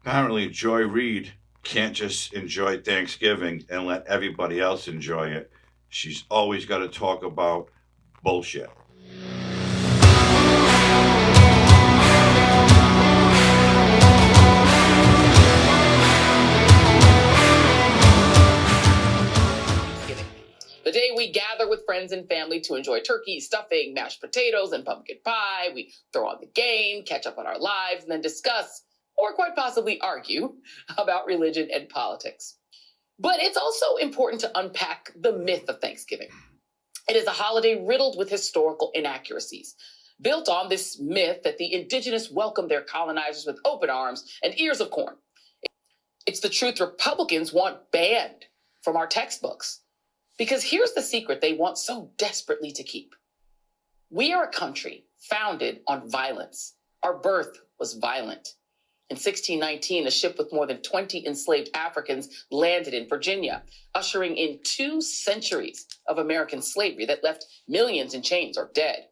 Apparently, Joy Reid can't just enjoy Thanksgiving and let everybody else enjoy it. She's always got to talk about bullshit. Thanksgiving, the day we gather with friends and family to enjoy turkey, stuffing, mashed potatoes, and pumpkin pie. We throw on the game, catch up on our lives, and then discuss, or quite possibly argue, about religion and politics. But it's also important to unpack the myth of Thanksgiving. It is a holiday riddled with historical inaccuracies, built on this myth that the indigenous welcomed their colonizers with open arms and ears of corn. It's the truth Republicans want banned from our textbooks. Because here's the secret they want so desperately to keep. We are a country founded on violence. Our birth was violent. In 1619, a ship with more than 20 enslaved Africans landed in Virginia, ushering in 2 centuries of American slavery that left millions in chains or dead.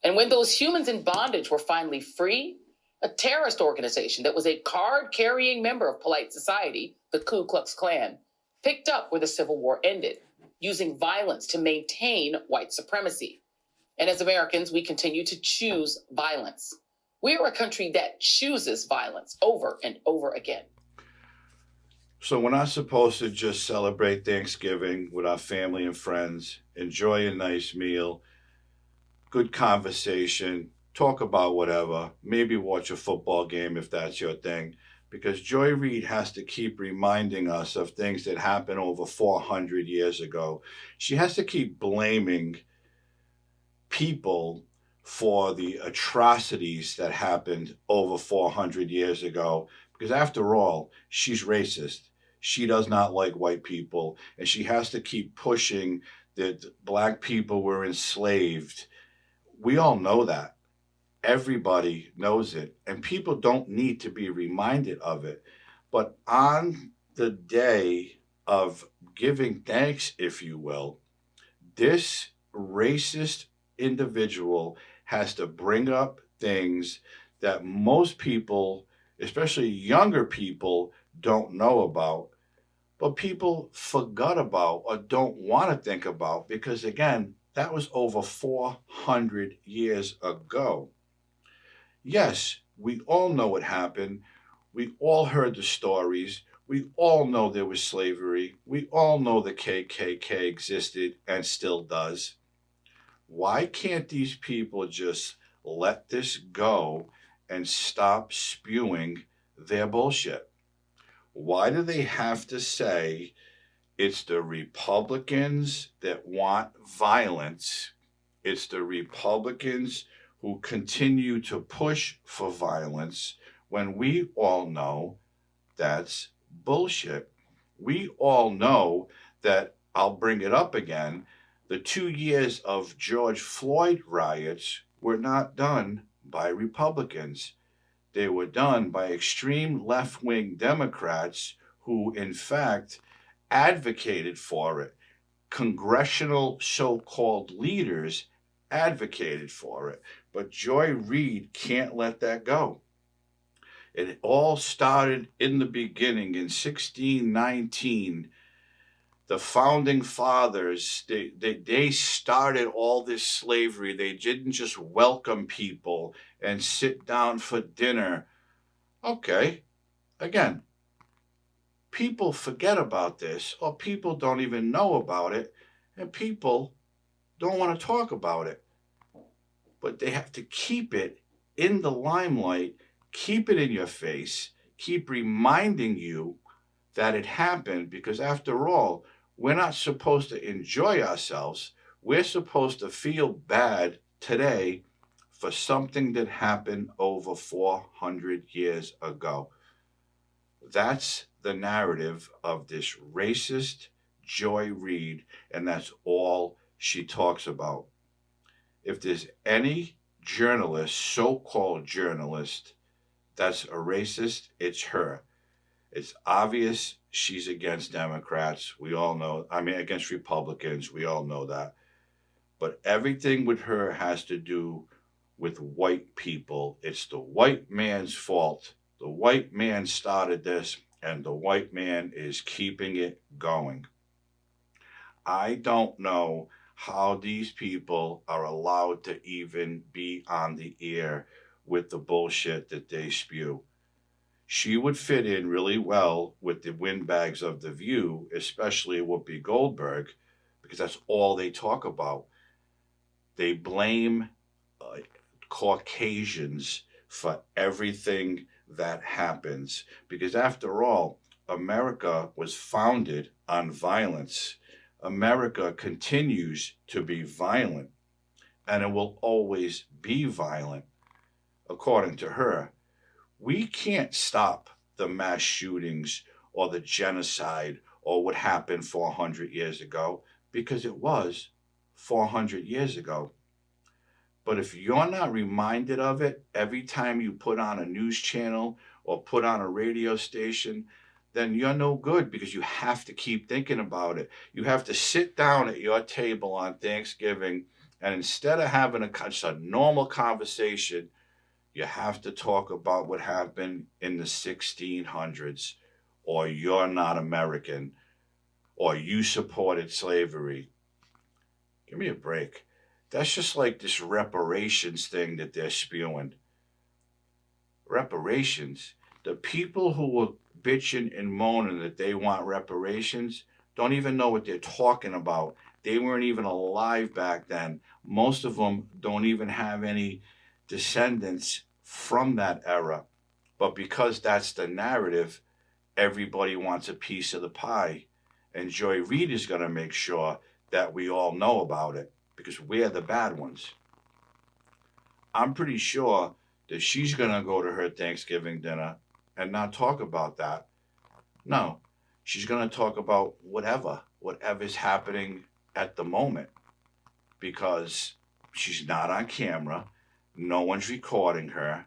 And when those humans in bondage were finally free, a terrorist organization that was a card-carrying member of polite society, the Ku Klux Klan, picked up where the Civil War ended, using violence to maintain white supremacy. And as Americans, we continue to choose violence. We are a country that chooses violence over and over again. So, we're not supposed to just celebrate Thanksgiving with our family and friends, enjoy a nice meal, good conversation, talk about whatever, maybe watch a football game if that's your thing. Because Joy Reid has to keep reminding us of things that happened over 400 years ago. She has to keep blaming people for the atrocities that happened over 400 years ago. Because after all, she's racist. She does not like white people. And she has to keep pushing that black people were enslaved. We all know that. Everybody knows it. And people don't need to be reminded of it. But on the day of giving thanks, if you will, this racist individual has to bring up things that most people, especially younger people, don't know about, but people forgot about or don't want to think about because, again, that was over 400 years ago. Yes, we all know what happened. We all heard the stories. We all know there was slavery. We all know the KKK existed and still does. Why can't these people just let this go and stop spewing their bullshit? Why do they have to say it's the Republicans that want violence? It's the Republicans who continue to push for violence when we all know that's bullshit. We all know that, I'll bring it up again, the 2 years of George Floyd riots were not done by Republicans. They were done by extreme left wing Democrats who, in fact, advocated for it. Congressional so called leaders advocated for it. But Joy Reid can't let that go. It all started in the beginning in 1619. The founding fathers, they started all this slavery. They didn't just welcome people and sit down for dinner. Okay, again, people forget about this, or people don't even know about it, and people don't want to talk about it. But they have to keep it in the limelight, keep it in your face, keep reminding you that it happened because, after all, we're not supposed to enjoy ourselves. We're supposed to feel bad today for something that happened over 400 years ago. That's the narrative of this racist Joy Reid, and that's all she talks about. If there's any journalist, so called journalist, that's a racist, it's her. It's obvious she's against Democrats. We all know. I mean, against Republicans. We all know that. But everything with her has to do with white people. It's the white man's fault The white man started this, and the white man is keeping it going. I don't know how these people are allowed to even be on the air with the bullshit that they spew. She would fit in really well with the windbags of The View, especially Whoopi Goldberg, because that's all they talk about. They blame uh, Caucasians for everything that happens. Because after all, America was founded on violence. America continues to be violent, and it will always be violent, according to her. We can't stop the mass shootings or the genocide or what happened 400 years ago because it was 400 years ago. But if you're not reminded of it every time you put on a news channel or put on a radio station, then you're no good because you have to keep thinking about it. You have to sit down at your table on Thanksgiving and instead of having just a normal conversation, you have to talk about what happened in the 1600s, or you're not American, or you supported slavery. Give me a break. That's just like this reparations thing that they're spewing. Reparations. The people who were bitching and moaning that they want reparations don't even know what they're talking about. They weren't even alive back then. Most of them don't even have any descendants from that era. But because that's the narrative, everybody wants a piece of the pie. And Joy Reid is going to make sure that we all know about it because we're the bad ones. I'm pretty sure that she's going to go to her Thanksgiving dinner and not talk about that. No, she's going to talk about whatever's happening at the moment because she's not on camera. No one's recording her.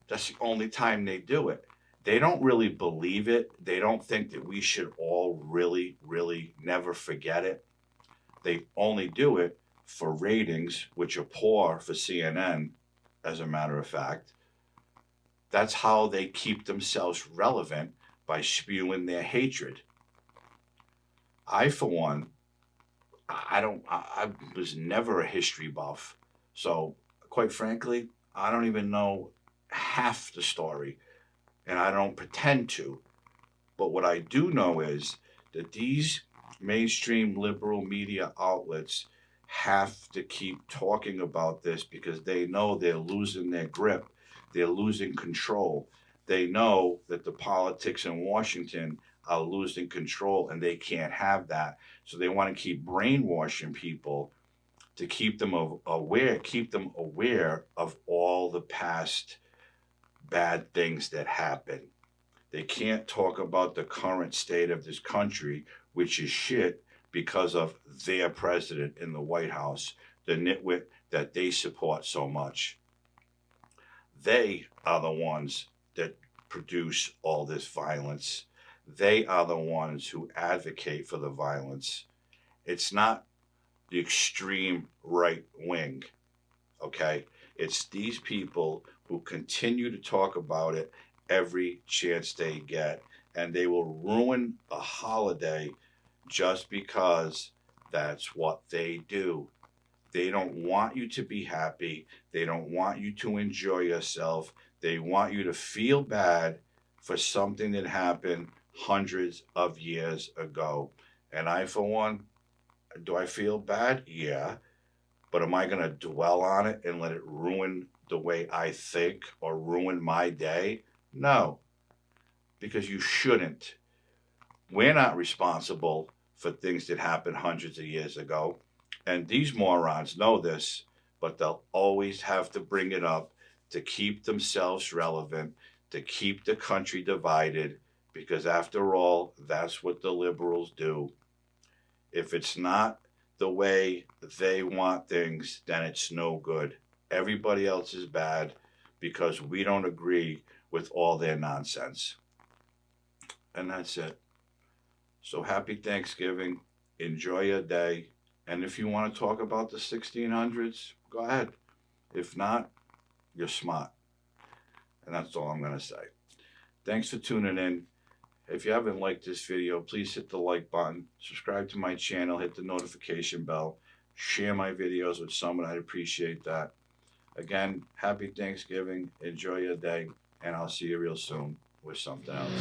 That's the only time they do it. They don't really believe it. They don't think that we should all really, really never forget it. They only do it for ratings, which are poor for CNN, as a matter of fact. That's how they keep themselves relevant by spewing their hatred. I, for one, I was never a history buff. So, quite frankly, I don't even know half the story, and I don't pretend to. But what I do know is that these mainstream liberal media outlets have to keep talking about this because they know they're losing their grip, they're losing control. They know that the politics in Washington are losing control and they can't have that. So they want to keep brainwashing people to keep them aware of all the past bad things that happen. They can't talk about the current state of this country, which is shit because of their president in the White House, the nitwit that they support so much. They are the ones that produce all this violence. They are the ones who advocate for the violence. It's not the extreme right wing, okay? It's these people who continue to talk about it every chance they get, and they will ruin a holiday just because that's what they do. They don't want you to be happy. They don't want you to enjoy yourself. They want you to feel bad for something that happened hundreds of years ago. And I, for one, do I feel bad? Yeah. But am I going to dwell on it and let it ruin the way I think or ruin my day? No, because you shouldn't. We're not responsible for things that happened hundreds of years ago. And these morons know this, but they'll always have to bring it up to keep themselves relevant, to keep the country divided, because after all, that's what the liberals do. If it's not the way they want things, then it's no good. Everybody else is bad because we don't agree with all their nonsense. And that's it. So happy Thanksgiving. Enjoy your day. And if you want to talk about the 1600s, go ahead. If not, you're smart. And that's all I'm going to say. Thanks for tuning in. If you haven't liked this video, please hit the like button, subscribe to my channel, hit the notification bell, share my videos with someone. I'd appreciate that. Again, happy Thanksgiving, enjoy your day, and I'll see you real soon with something else.